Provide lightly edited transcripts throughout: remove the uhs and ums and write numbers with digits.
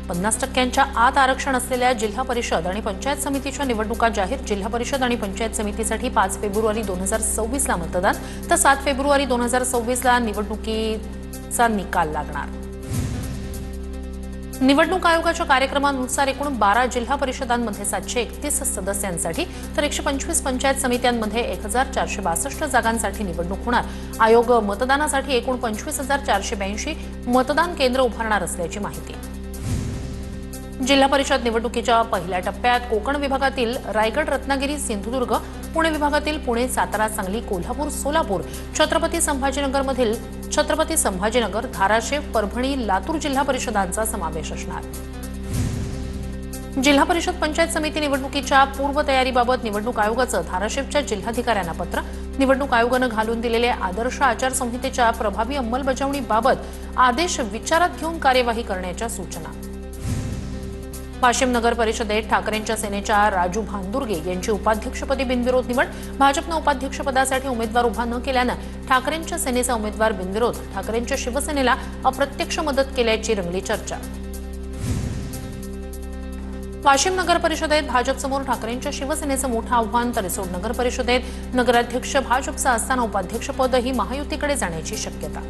50% आत आरक्षण असलेल्या जिल्हा परिषद आणि पंचायत समितीच्या निवडणुका जाहीर. जिल्हा परिषद आणि पंचायत समितीसाठी 5 फेब्रुवारी 2024 ला मतदान तर 7 फेब्रुवारी 2024 ला निवडणुकीचा निकाल लागणार. निवडणूक आयोगाच्या कार्यक्रमानुसार एकूण 12 जिल्हा परिषदांमध्ये 731 सदस्यांसाठी तर 125 पंचायत समित्यांमध्ये 1462 जागांसाठी निवडणूक होणार. आयोग मतदानासाठी एकूण 25,482 मतदान केंद्र उभारणार असल्याची माहिती. जिल्हा परिषद निवडणुकीच्या पहिल्या टप्प्यात कोकण विभागातील रायगड, रत्नागिरी, सिंधुदुर्ग, पुणे विभागातील पुणे, सातारा, सांगली, कोल्हापूर, सोलापूर, छत्रपती संभाजीनगर, धाराशिव, परभणी, लातूर जिल्हा परिषदांचा समावेश असणार. जिल्हा परिषद पंचायत समिती निवडणुकीच्या पूर्वतयारीबाबत निवडणूक आयोगाचं धाराशिवच्या जिल्हाधिकाऱ्यांना पत्र. निवडणूक आयोगानं घालून दिलेले आदर्श आचारसंहितेच्या प्रभावी अंमलबजावणीबाबत आदेश विचारात घेऊन कार्यवाही करण्याच्या सूचना. वाशिम नगर परिषदेत ठाकरेंच्या सेनेच्या राजू भांदुर्गे यांची उपाध्यक्षपदी बिनविरोध निवड. भाजपनं उपाध्यक्षपदासाठी उमेदवार उभा न केल्यानं ठाकरेंच्या सेनेचा उमेदवार बिनविरोध. ठाकरेंच्या शिवसेनेला अप्रत्यक्ष मदत केल्याची रंगली चर्चा. वाशिम नगर परिषदेत भाजपसमोर ठाकरेंच्या शिवसेनेचं मोठं आव्हान. तरिसोड नगर परिषदेत नगराध्यक्ष भाजपचा असताना उपाध्यक्षपदही महायुतीकडे जाण्याची शक्यता.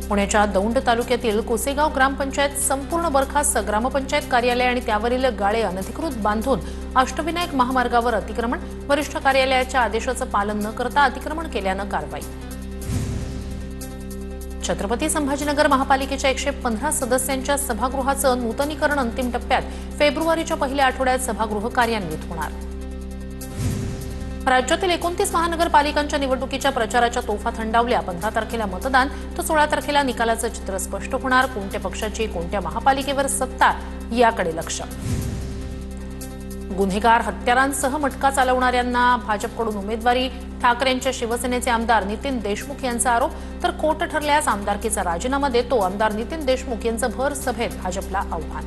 पुण्याच्या दौंड तालुक्यातील कोसेगाव ग्रामपंचायत संपूर्ण बरखास्त. ग्रामपंचायत कार्यालय आणि त्यावरील गाळे अनधिकृत बांधून अष्टविनायक महामार्गावर अतिक्रमण. वरिष्ठ कार्यालयाच्या आदेशाचं पालन न करता अतिक्रमण केल्यानं कारवाई. छत्रपती संभाजीनगर महापालिकेच्या 115 सदस्यांच्या सभागृहाचं नूतनीकरण अंतिम टप्प्यात. फेब्रुवारीच्या पहिल्या आठवड्यात सभागृह कार्यान्वित होणार. राज्यातील 29 महानगरपालिकांच्या निवडणुकीच्या प्रचाराच्या तोफा थंडावल्या. 15 तारखेला मतदान तर 16 तारखेला निकालाचं चित्र स्पष्ट होणार. कोणत्या पक्षाची कोणत्या महापालिकेवर सत्ता याकडे लक्ष. गुन्हेगार हत्यारांसह मटका चालवणाऱ्यांना भाजपकडून उमेदवारी. ठाकरेंच्या शिवसेनेचे आमदार नितीन देशमुख यांचा आरोप. तर खोट ठरल्यास आमदारकीचा राजीनामा देतो. आमदार नितीन देशमुख यांचं भर सभेत भाजपला आव्हान.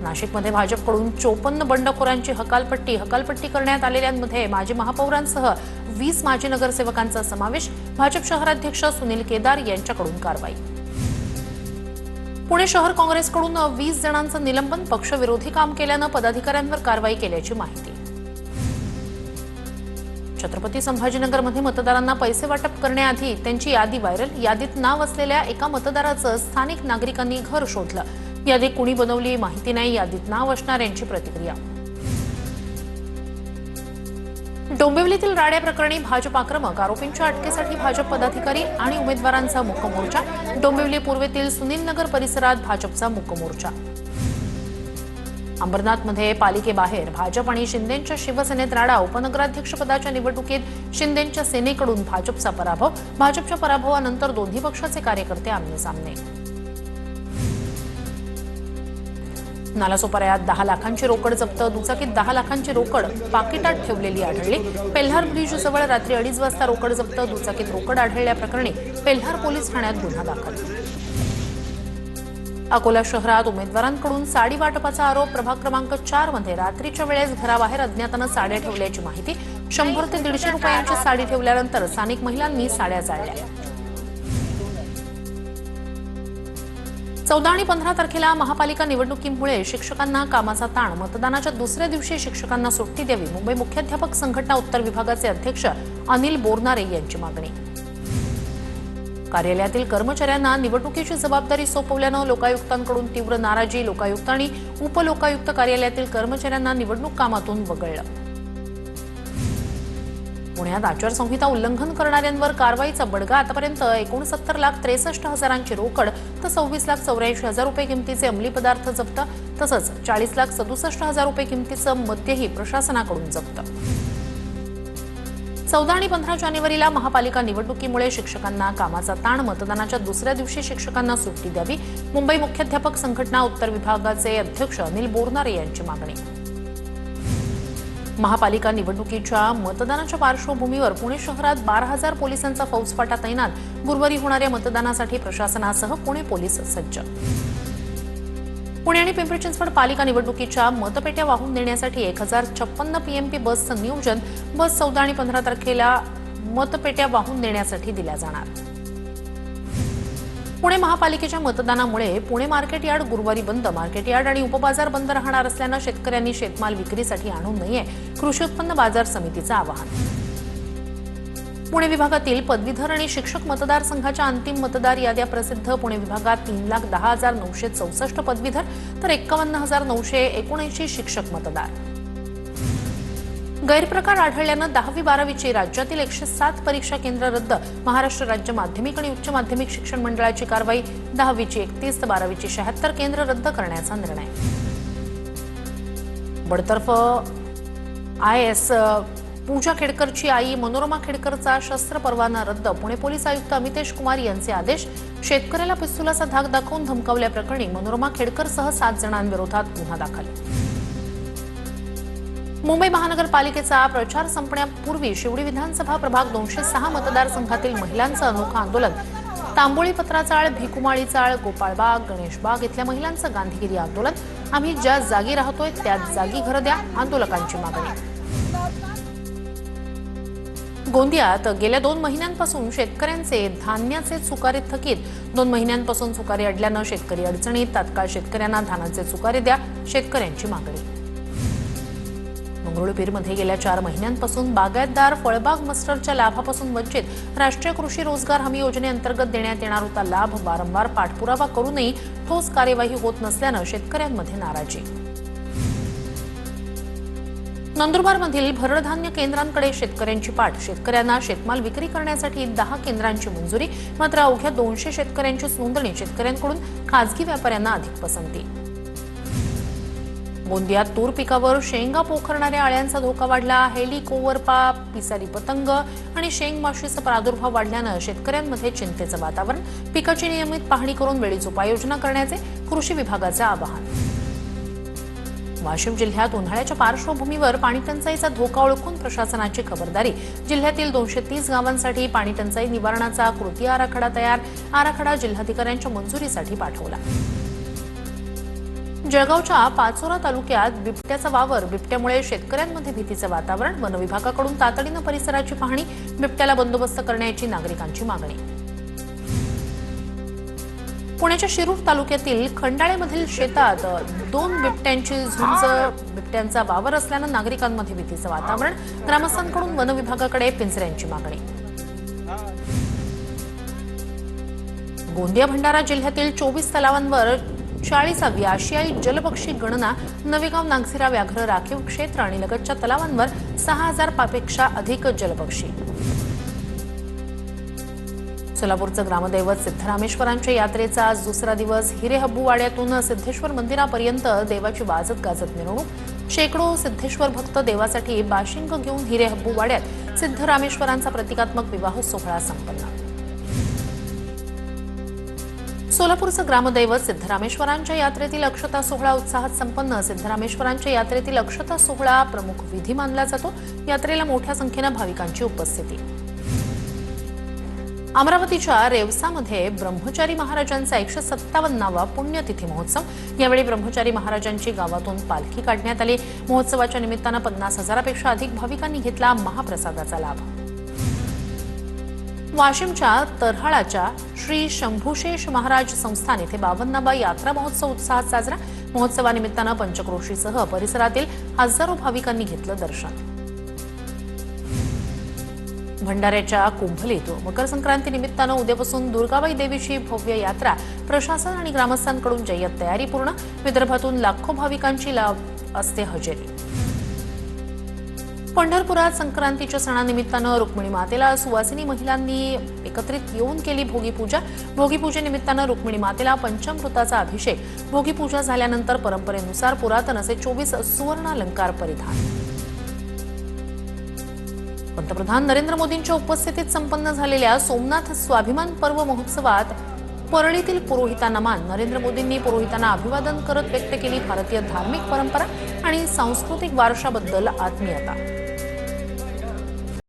नाशिकमध्ये भाजपकडून 54 बंडखोरांची हकालपट्टी करण्यात आलेल्यांमध्ये माजी महापौरांसह 20 माजी नगरसेवकांचा समावेश. भाजप शहराध्यक्ष सुनील केदार यांच्याकडून कारवाई. पुणे शहर काँग्रेसकडून 20 जणांचं निलंबन. पक्षविरोधी काम केल्यानं पदाधिकाऱ्यांवर कारवाई केल्याची माहिती. छत्रपती संभाजीनगरमध्ये मतदारांना पैसे वाटप करण्याआधी त्यांची यादी व्हायरल. यादीत नाव असलेल्या एका मतदाराचं स्थानिक नागरिकांनी घर शोधलं. यादी कुणी बनवली माहिती नाही. यादीत नाव असणाऱ्यांची प्रतिक्रिया. डोंबिवलीतील राड्या प्रकरणी भाजप आक्रमक. आरोपींच्या अटकेसाठी भाजप पदाधिकारी आणि उमेदवारांचा मूक मोर्चा. डोंबिवली पूर्वेतील सुनीलनगर परिसरात भाजपचा मूक मोर्चा. अंबरनाथमध्ये पालिकेबाहेर भाजप आणि शिंदेंच्या शिवसेनेत राडा. उपनगराध्यक्षपदाच्या निवडणुकीत शिंदेंच्या सेनेकडून भाजपचा पराभव. भाजपच्या पराभवानंतर दोन्ही पक्षाचे कार्यकर्ते आमने-सामने. नालासोपाऱ्यात 10 लाखांची रोकड जप्त. दुचाकीत 10 लाखांची रोकड पाकिटात ठेवलेली आढळली. पेल्हार ब्रिज जवळ रात्री 2:30 वाजता रोकड जप्त. दुचाकीत रोकड आढळल्याप्रकरणी पेल्हार पोलीस ठाण्यात गुन्हा दाखल. अकोला शहरात उमेदवारांकडून साडी वाटपाचा आरोप. प्रभाग क्रमांक 4 मध्ये रात्रीच्या वेळेस घराबाहेर अज्ञातानं साड्या ठेवल्याची माहिती. 100 ते 150 रुपयांची साडी ठेवल्यानंतर स्थानिक महिलांनी साड्या जाळल्या. 14 आणि 15 तारखेला महापालिका निवडणुकीमुळे शिक्षकांना कामाचा ताण. मतदानाच्या दुसऱ्या दिवशी शिक्षकांना सुट्टी द्यावी. मुंबई मुख्याध्यापक संघटना उत्तर विभागाचे अध्यक्ष अनिल बोरनारे यांची मागणी. कार्यालयातील कर्मचाऱ्यांना निवडणुकीची जबाबदारी सोपवल्यानं लोकायुक्तांकडून तीव्र नाराजी. लोकायुक्त आणि उपलोकायुक्त कार्यालयातील कर्मचाऱ्यांना निवडणूक कामातून वगळलं. पुण्यात आचारसंहिता उल्लंघन करणाऱ्यांवर कारवाईचा बडगा. आतापर्यंत 69,63,000ची रोकड तर 26,84,000 रुपये किमतीचे अंमली पदार्थ जप्त. तसंच 40,67,000 रुपये किमतीचं मद्यही प्रशासनाकडून जप्त. 14 आणि 15 जानेवारीला महापालिका निवडणुकीमुळे शिक्षकांना कामाचा ताण. मतदानाच्या दुसऱ्या दिवशी शिक्षकांना सुट्टी द्यावी. मुंबई मुख्याध्यापक संघटना उत्तर विभागाचे अध्यक्ष अनिल बोरनारे यांची मागणी. महापालिका निवडणुकीच्या मतदानाच्या पार्श्वभूमीवर पुणे शहरात 12,000 पोलिसांचा फौजफाटा तैनात. गुरुवारी होणाऱ्या मतदानासाठी प्रशासनासह पुणे पोलीस सज्ज. पुणे आणि पिंपरी चिंचवड पालिका निवडणुकीच्या मतपेट्या वाहून नेण्यासाठी 1056 पीएमपी बसचं नियोजन. बस 14 आणि 15 तारखेला मतपेट्या वाहून नेण्यासाठी दिल्या जाणार. पुणे महापालिकेच्या मतदानामुळे पुणे मार्केट यार्ड गुरुवारी बंद. मार्केट यार्ड आणि उपबाजार बंद राहणार असल्यानं शेतकऱ्यांनी शेतमाल विक्रीसाठी आणू नये, कृषी उत्पन्न बाजार समितीचं आवाहन. पुणे विभागातील पदवीधर आणि शिक्षक मतदारसंघाच्या अंतिम मतदार याद्या प्रसिद्ध. पुणे विभागात 3,10,964 पदवीधर तर 51,979 शिक्षक मतदार. गैरप्रकार आढळल्यानं 10वी-12वीची राज्यातील 107 परीक्षा केंद्र रद्द. महाराष्ट्र राज्य माध्यमिक आणि उच्च माध्यमिक शिक्षण मंडळाची कारवाई. 10वीची 31 तर 12वीची 76 केंद्र रद्द करण्याचा निर्णय. बडतर्फ IAS पूजा खेडकरची आई मनोरमा खेडकरचा शस्त्र परवाना रद्द. पुणे पोलीस आयुक्त अमितेश कुमार यांचे आदेश. शेतकऱ्याला पिस्तुलाचा धाक दाखवून धमकावल्याप्रकरणी मनोरमा खेडकरसह 7 जणांविरोधात गुन्हा दाखल. मुंबई महानगरपालिकेचा प्रचार संपण्यापूर्वी शिवडी विधानसभा प्रभाग 206 मतदारसंघातील महिलांचं अनोखं आंदोलन. तांबोळी पत्राचाळ, भिकुमाळी चाळ, गोपाळबाग, गणेशबाग इथल्या महिलांचं गांधीगिरी आंदोलन. आम्ही ज्या जागी राहतोय त्याच जागी घरं द्या, आंदोलकांची मागणी. गोंदियात गेल्या 2 महिन्यांपासून शेतकऱ्यांचे धान्याचे चुकारे थकीत. 2 महिन्यांपासून चुकारे अडल्यानं शेतकरी अडचणीत. तात्काळ शेतकऱ्यांना धानाचे चुकारे द्या, शेतकऱ्यांची मागणी. मंगरुळपीरमध्ये गेल्या 4 महिन्यांपासून बागायतदार फळबाग मस्टरच्या लाभापासून वंचित. राष्ट्रीय कृषी रोजगार हमी योजनेअंतर्गत देण्यात येणार होता लाभ. वारंवार पाठपुरावा करूनही ठोस कार्यवाही होत नसल्यानं शेतकऱ्यांमध्ये नाराजी. नंदुरबारमधील भरडधान्य केंद्रांकडे शेतकऱ्यांची पाठ. शेतकऱ्यांना शेतमाल विक्री करण्यासाठी 10 केंद्रांची मंजुरी. मात्र अवघ्या 200 शेतकऱ्यांची नोंदणी. शेतकऱ्यांकडून खासगी व्यापाऱ्यांना अधिक पसंती. गोंदियात तूर पिकावर शेंगा पोखरणाऱ्या अळ्यांचा धोका वाढला. हेलिकोवरपा, पिसारी पतंग आणि शेंग माशीचा प्रादुर्भाव वाढल्यानं शेतकऱ्यांमध्ये चिंतेचं वातावरण. पिकाची नियमित पाहणी करून वेळीच उपाययोजना करण्याचे कृषी विभागाचे आवाहन. वाशिम जिल्ह्यात उन्हाळ्याच्या पार्श्वभूमीवर पाणीटंचाईचा धोका ओळखून प्रशासनाची खबरदारी. जिल्ह्यातील 230 गावांसाठी पाणीटंचाई निवारणाचा कृती आराखडा तयार. आराखडा जिल्हाधिकाऱ्यांच्या मंजुरीसाठी पाठवला. जळगावच्या पाचोरा तालुक्यात बिबट्याचा वावर. बिबट्यामुळे शेतकऱ्यांमध्ये भीतीचं वातावरण. वन विभागाकडून तातडीनं परिसराची पाहणी. बिबट्याला बंदोबस्त करण्याची नागरिकांची मागणी. पुण्याच्या शिरूर तालुक्यातील खंडाळेमधील शेतात 2 बिबट्यांची झुंज. बिबट्यांचा वावर असल्यानं नागरिकांमध्ये भीतीचं वातावरण. ग्रामस्थांकडून वन विभागाकडे पिंजऱ्यांची मागणी. गोंदिया भंडारा जिल्ह्यातील 24 तलावांवर 40वी आशियाई जलपक्षी गणना. नवेगाव नागझिरा व्याघ्र राखीव क्षेत्र आणि लगतच्या तलावांवर 6000 पेक्षा अधिक जलपक्षी. सोलापूरचं ग्रामदैवत सिद्धरामेश्वरांच्या यात्रेचा आज दुसरा दिवस. हिरेहब्बूवाड्यातून सिद्धेश्वर मंदिरापर्यंत देवाची वाजत गाजत मिरवणूक. शेकडो सिद्धेश्वर भक्त देवासाठी बाशिंग घेऊन हिरेहब्बूवाड्यात सिद्धरामेश्वरांचा प्रतिकात्मक विवाह सोहळा संपन्न. सोलापूरचं ग्रामदैवत सिद्धरामेश्वरांच्या यात्रेतील अक्षता सोहळा उत्साहात संपन्न. सिद्धरामेश्वरांच्या यात्रेतील अक्षता सोहळा प्रमुख विधी मानला जातो. यात्रेला मोठ्या संख्येनं भाविकांची उपस्थिती. अमरावतीच्या रेवसामध्ये ब्रह्मचारी महाराजांचा 157वा पुण्यतिथी महोत्सव. यावेळी ब्रह्मचारी महाराजांची गावातून पालखी काढण्यात आली. महोत्सवाच्या निमित्तानं 50,000पेक्षा अधिक भाविकांनी घेतला महाप्रसादाचा लाभ. वाशिमच्या तरहाळाच्या श्री शंभूशेष महाराज संस्थान येथे 52वा यात्रा महोत्सव उत्साहात साजरा. महोत्सवानिमित्तानं पंचक्रोशीसह परिसरातील हजारो भाविकांनी घेतलं दर्शन. भंडाऱ्याच्या कुंभलीत मकर संक्रांती निमित्तानं उद्यापासून दुर्गाबाई देवीची भव्य यात्रा. प्रशासन आणि ग्रामस्थांकडून जय्यत तयारी पूर्ण. विदर्भातून लाखो भाविकांची असते हजेरी. पंढरपुरात संक्रांतीच्या सणानिमित्तानं रुक्मिणी मातेला सुवासिनी महिलांनी एकत्रित येऊन केली भोगीपूजा. भोगीपूजेनिमित्तानं रुक्मिणी मातेला पंचामृताचा अभिषेक. भोगीपूजा झाल्यानंतर परंपरेनुसार पुरातन असे 24 सुवर्णालंकार परिधान. पंतप्रधान नरेंद्र मोदींच्या उपस्थितीत संपन्न झालेल्या सोमनाथ स्वाभिमान पर्व महोत्सवात परळीतील पुरोहितांना मान. नरेंद्र मोदींनी पुरोहितांना अभिवादन करत व्यक्त केली भारतीय धार्मिक परंपरा आणि सांस्कृतिक वारशाबद्दल आत्मीयता.